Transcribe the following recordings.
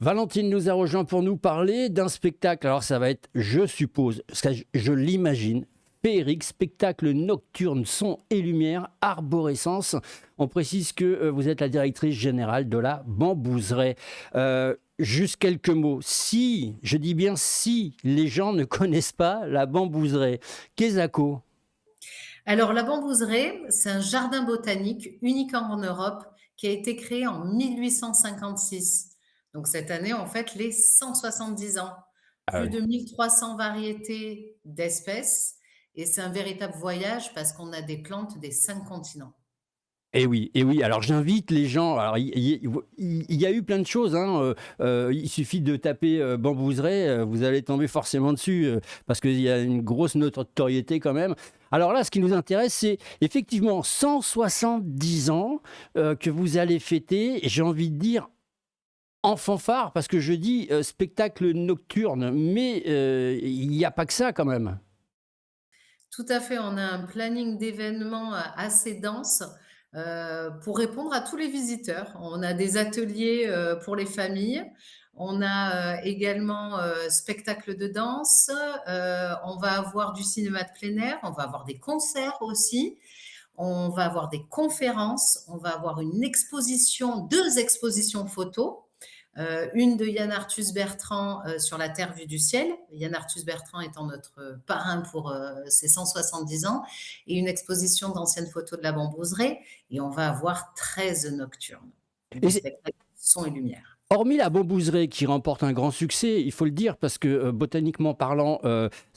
Valentine nous a rejoint pour nous parler d'un spectacle. Alors ça va être, je suppose, ça, je l'imagine, féerique, spectacle nocturne, son et lumière, arborescence. On précise que vous êtes la directrice générale de la Bambouseraie. Juste quelques mots. Si, je dis bien si, les gens ne connaissent pas la Bambouseraie, qu'est-ce que Alors, la Bambouseraie, c'est un jardin botanique unique en Europe qui a été créé en 1856. Donc, cette année, on fête les 170 ans. Ah Plus oui. de 1300 variétés d'espèces. Et c'est un véritable voyage parce qu'on a des plantes des 5 continents. Et oui, et oui. Alors j'invite les gens. Alors il y a eu plein de choses, hein. Il suffit de taper Bambouseraie, vous allez tomber forcément dessus parce qu'il y a une grosse notoriété quand même. Alors là, ce qui nous intéresse, c'est effectivement 170 ans que vous allez fêter. Et j'ai envie de dire en fanfare parce que je dis spectacle nocturne, mais il n'y a pas que ça quand même. Tout à fait, on a un planning d'événements assez dense pour répondre à tous les visiteurs. On a des ateliers pour les familles, on a également spectacle de danse, on va avoir du cinéma de plein air, on va avoir des concerts aussi, on va avoir des conférences, on va avoir une exposition, deux expositions photos. Une de Yann Arthus Bertrand sur la Terre vue du ciel, Yann Arthus Bertrand étant notre parrain pour ses 170 ans, et une exposition d'anciennes photos de la Bambouseraie, et on va avoir 13 nocturnes du Et spectacle son et lumière. hormis la Bambouseraie qui remporte un grand succès, il faut le dire, parce que botaniquement parlant,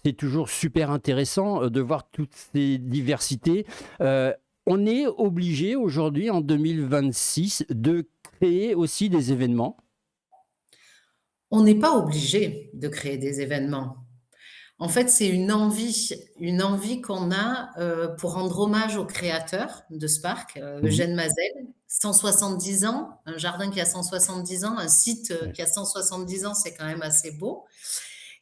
c'est toujours super intéressant de voir toutes ces diversités. On est obligé aujourd'hui, en 2026, de créer aussi des événements. On n'est pas obligé de créer des événements. En fait, c'est une envie qu'on a pour rendre hommage au créateur de ce parc, Mhm. Eugène Mazel. 170 ans, un jardin qui a 170 ans, un site Ouais. qui a 170 ans, c'est quand même assez beau.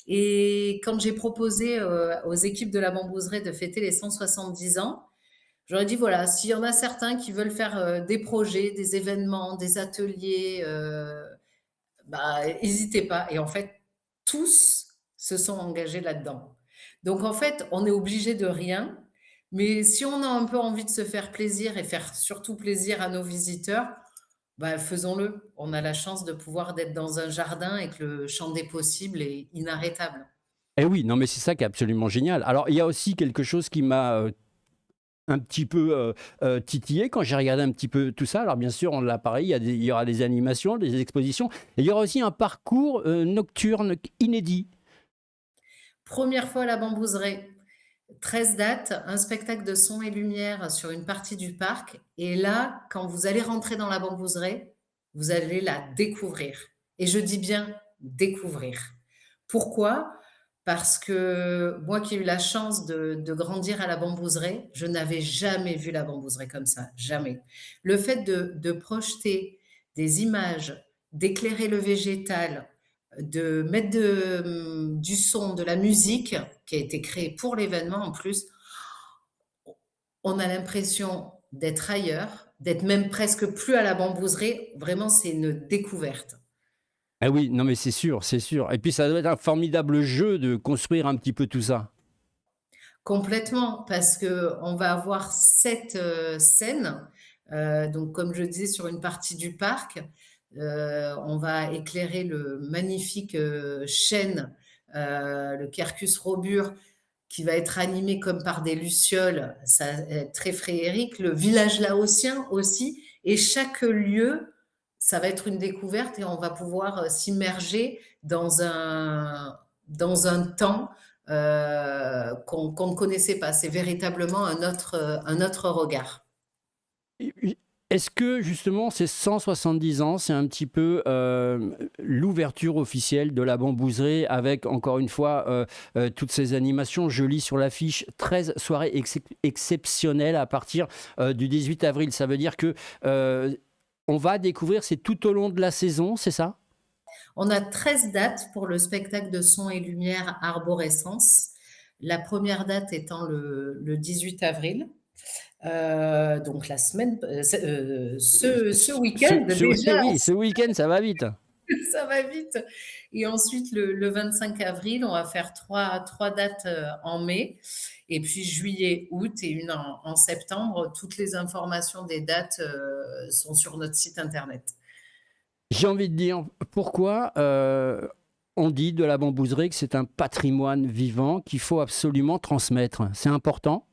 Et quand j'ai proposé aux équipes de la Bambouseraie de fêter les 170 ans, j'aurais dit voilà, s'il y en a certains qui veulent faire des projets, des événements, des ateliers, bah, n'hésitez pas. Et en fait, tous se sont engagés là-dedans. Donc en fait, on est obligé de rien, mais si on a un peu envie de se faire plaisir et faire surtout plaisir à nos visiteurs, bah, faisons-le. On a la chance de pouvoir d'être dans un jardin et que le champ des possibles est inarrêtable. Eh oui, non mais c'est ça qui est absolument génial. Alors il y a aussi quelque chose qui m'a un petit peu titillé quand j'ai regardé un petit peu tout ça. Alors bien sûr, on l'a pareil, il y aura des animations, des expositions, et il y aura aussi un parcours nocturne inédit. Première fois à la Bambouseraie, 13 dates, un spectacle de son et lumière sur une partie du parc. Et là, quand vous allez rentrer dans la Bambouseraie, vous allez la découvrir. Et je dis bien découvrir. Pourquoi? Parce que moi qui ai eu la chance de grandir à la Bambouseraie, je n'avais jamais vu la Bambouseraie comme ça, jamais. Le fait de projeter des images, d'éclairer le végétal, de mettre du son, de la musique qui a été créée pour l'événement en plus, on a l'impression d'être ailleurs, d'être même presque plus à la Bambouseraie. Vraiment, c'est une découverte. Ah oui, non mais c'est sûr, c'est sûr. Et puis ça doit être un formidable jeu de construire un petit peu tout ça. Complètement, parce qu'on va avoir 7 scènes, donc comme je disais sur une partie du parc, on va éclairer le magnifique, chêne, le Quercus robur qui va être animé comme par des lucioles, ça va être très féerique. Le village laotien aussi, et chaque lieu, ça va être une découverte et on va pouvoir, s'immerger dans un temps, qu'on ne connaissait pas. C'est véritablement un autre regard. Et est-ce que justement ces 170 ans, c'est un petit peu l'ouverture officielle de la Bambouseraie avec encore une fois toutes ces animations? Je lis sur l'affiche 13 soirées exceptionnelles à partir du 18 avril. Ça veut dire que on va découvrir, c'est tout au long de la saison, c'est ça? On a 13 dates pour le spectacle de son et lumière Arborescence. La première date étant le 18 avril. Donc la semaine, ce week-end déjà. Oui, ce week-end, ça va vite. Ça va vite. Et ensuite, le 25 avril, on va faire trois dates en mai, et puis juillet, août et une en septembre. Toutes les informations des dates sont sur notre site internet. J'ai envie de dire, pourquoi on dit de la bambouserie que c'est un patrimoine vivant qu'il faut absolument transmettre? C'est important?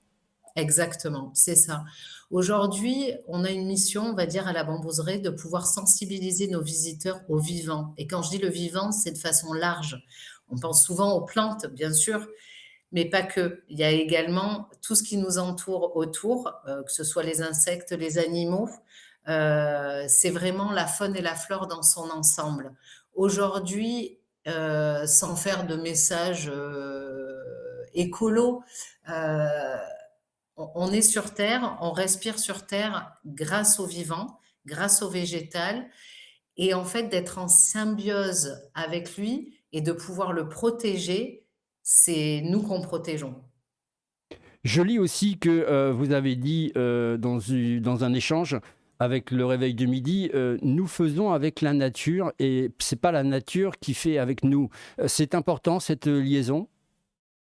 Exactement, c'est ça. Aujourd'hui, on a une mission, on va dire, à la Bambouserie, de pouvoir sensibiliser nos visiteurs au vivant. Et quand je dis le vivant, c'est de façon large. On pense souvent aux plantes, bien sûr, mais pas que. Il y a également tout ce qui nous entoure autour, que ce soit les insectes, les animaux. C'est vraiment la faune et la flore dans son ensemble. Aujourd'hui, sans faire de message écolo, euh, on est sur Terre, on respire sur Terre grâce au vivant, grâce au végétal, et en fait d'être en symbiose avec lui et de pouvoir le protéger, c'est nous qu'on protégeons. Je lis aussi que vous avez dit dans un échange avec le réveil de midi, nous faisons avec la nature et c'est pas la nature qui fait avec nous. C'est important cette liaison.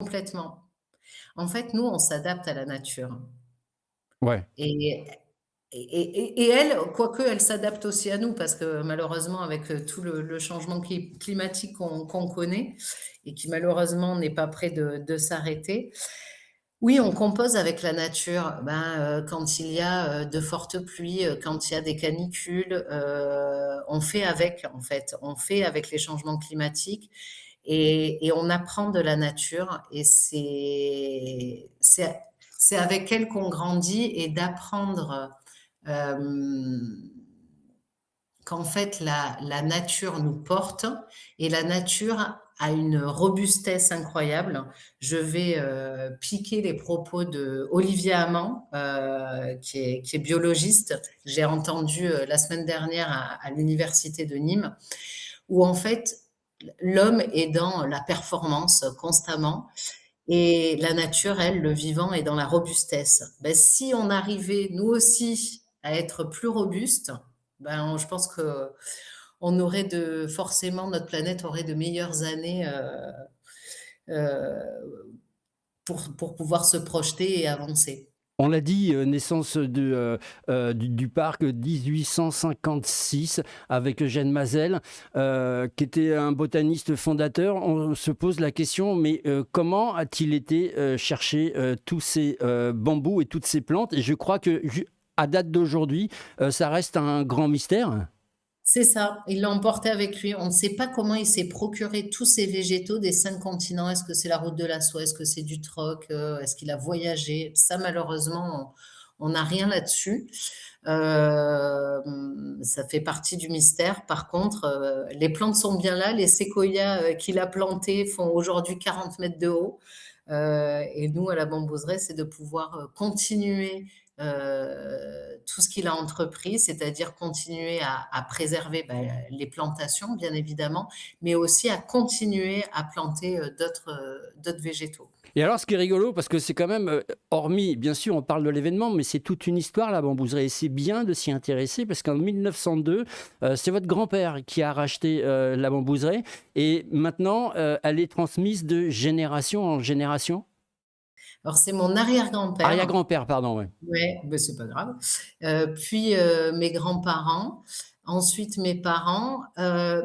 Complètement. En fait, nous, on s'adapte à la nature. Ouais. Et, et elle, quoique, elle s'adapte aussi à nous, parce que malheureusement, avec tout le changement climatique qu'on connaît, et qui malheureusement n'est pas prêt de s'arrêter, oui, on compose avec la nature. Ben, quand il y a de fortes pluies, quand il y a des canicules, on fait avec, en fait. On fait avec les changements climatiques, et on apprend de la nature. Et c'est avec elle qu'on grandit, et d'apprendre euh, qu'en fait la nature nous porte, et la nature a une robustesse incroyable. Je vais piquer les propos de Olivier Hamon, qui est biologiste. J'ai entendu la semaine dernière à l'université de Nîmes, où en fait l'homme est dans la performance constamment, et la nature, elle, le vivant, est dans la robustesse. Ben, si on arrivait, nous aussi, à être plus robuste, ben, je pense que on aurait forcément, notre planète aurait de meilleures années euh, pour pouvoir se projeter et avancer. On l'a dit, naissance du parc 1856 avec Eugène Mazel, qui était un botaniste fondateur. On se pose la question, mais comment a-t-il été chercher tous ces bambous et toutes ces plantes? Et je crois que à date d'aujourd'hui, ça reste un grand mystère. C'est ça, il l'a emporté avec lui. On ne sait pas comment il s'est procuré tous ces végétaux des 5 continents. Est-ce que c'est la route de la soie? Est-ce que c'est du troc? Est-ce qu'il a voyagé? Ça, malheureusement, on n'a rien là-dessus. Euh, Ça fait partie du mystère. Par contre, les plantes sont bien là. Les séquoias qu'il a plantés font aujourd'hui 40 mètres de haut. Et nous, à la Bambouserie, c'est de pouvoir continuer tout ce qu'il a entrepris, c'est-à-dire continuer à préserver ben, les plantations, bien évidemment, mais aussi à continuer à planter d'autres végétaux. Et alors, ce qui est rigolo, parce que c'est quand même, hormis, bien sûr, on parle de l'événement, mais c'est toute une histoire, la bambouserie. Et c'est bien de s'y intéresser, parce qu'en 1902, c'est votre grand-père qui a racheté la bambouserie. Et maintenant, elle est transmise de génération en génération. Alors, c'est mon arrière-grand-père. Arrière-grand-père, pardon, ouais. Ouais, ben c'est pas grave. Puis mes grands-parents, ensuite mes parents.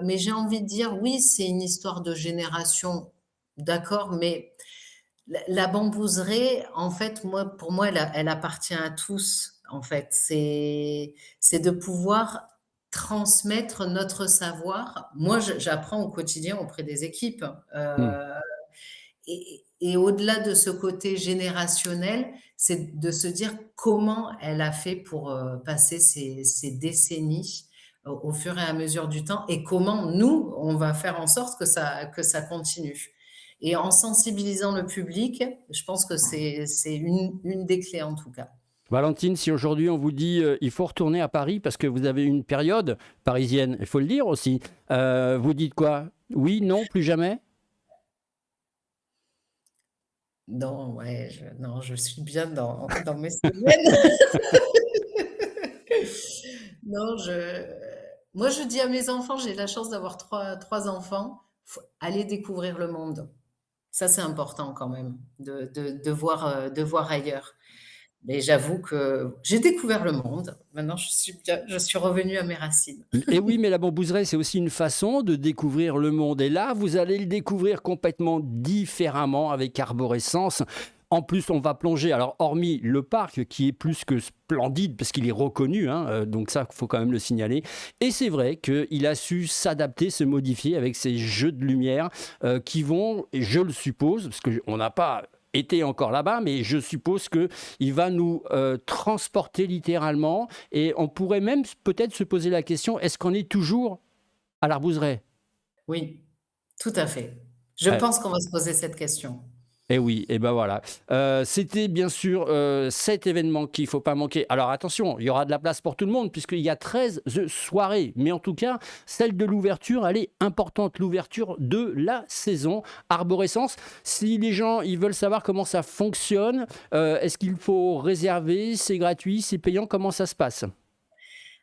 Mais j'ai envie de dire, oui, c'est une histoire de génération, d'accord, mais la bambouserie, en fait, pour moi, elle appartient à tous. En fait, c'est de pouvoir transmettre notre savoir. Moi, j'apprends au quotidien auprès des équipes. Hmm. Et au-delà de ce côté générationnel, c'est de se dire comment elle a fait pour passer ces décennies au fur et à mesure du temps, et comment nous, on va faire en sorte que ça continue. Et en sensibilisant le public, je pense que c'est une des clés en tout cas. Valentine, si aujourd'hui on vous dit il faut retourner à Paris parce que vous avez une période parisienne, il faut le dire aussi, vous dites quoi? Oui, non, plus jamais? Non, ouais, non, je suis bien dans mes semaines. Non, Moi, je dis à mes enfants, j'ai la chance d'avoir trois enfants, faut aller découvrir le monde. Ça, c'est important quand même de voir ailleurs. Mais j'avoue que j'ai découvert le monde. Maintenant, je suis revenue à mes racines. Et oui, mais la bambouseraie, c'est aussi une façon de découvrir le monde. Et là, vous allez le découvrir complètement différemment avec Arborescence. En plus, on va plonger. Alors, hormis le parc qui est plus que splendide parce qu'il est reconnu, hein, donc ça, il faut quand même le signaler. Et c'est vrai qu'il a su s'adapter, se modifier avec ces jeux de lumière qui vont, et je le suppose, parce qu'on n'a pas été encore là-bas, mais je suppose qu'il va nous transporter littéralement et on pourrait même peut-être se poser la question, est-ce qu'on est toujours à l'Arbouzeret? Oui, tout à fait. Je pense qu'on va se poser cette question. Eh oui, et ben voilà. C'était bien sûr, cet événement qu'il ne faut pas manquer. Alors attention, il y aura de la place pour tout le monde puisqu'il y a 13 soirées, mais en tout cas, celle de l'ouverture, elle est importante, l'ouverture de la saison Arborescence. Si les gens, ils veulent savoir comment ça fonctionne, est-ce qu'il faut réserver? C'est gratuit? C'est payant? Comment ça se passe?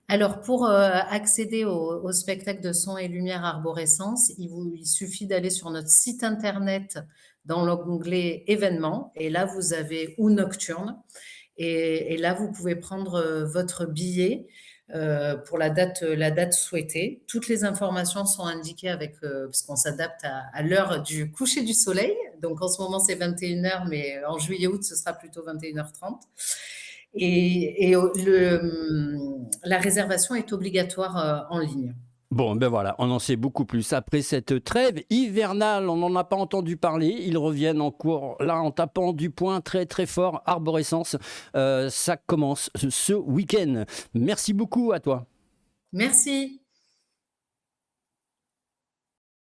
Alors pour, accéder au spectacle de son et lumière Arborescence, il suffit d'aller sur notre site internet dans l'onglet événements et là vous avez ou nocturne et là vous pouvez prendre, votre billet, pour la date souhaitée. Toutes les informations sont indiquées avec, parce qu'on s'adapte à l'heure du coucher du soleil. Donc en ce moment c'est 21 heures, mais en juillet-août ce sera plutôt 21h30. La réservation est obligatoire en ligne. Bon, ben voilà, on en sait beaucoup plus. Après cette trêve hivernale, on n'en a pas entendu parler. Ils reviennent en cours, là, en tapant du poing très très fort. Arborescence, ça commence ce week-end. Merci beaucoup à toi. Merci.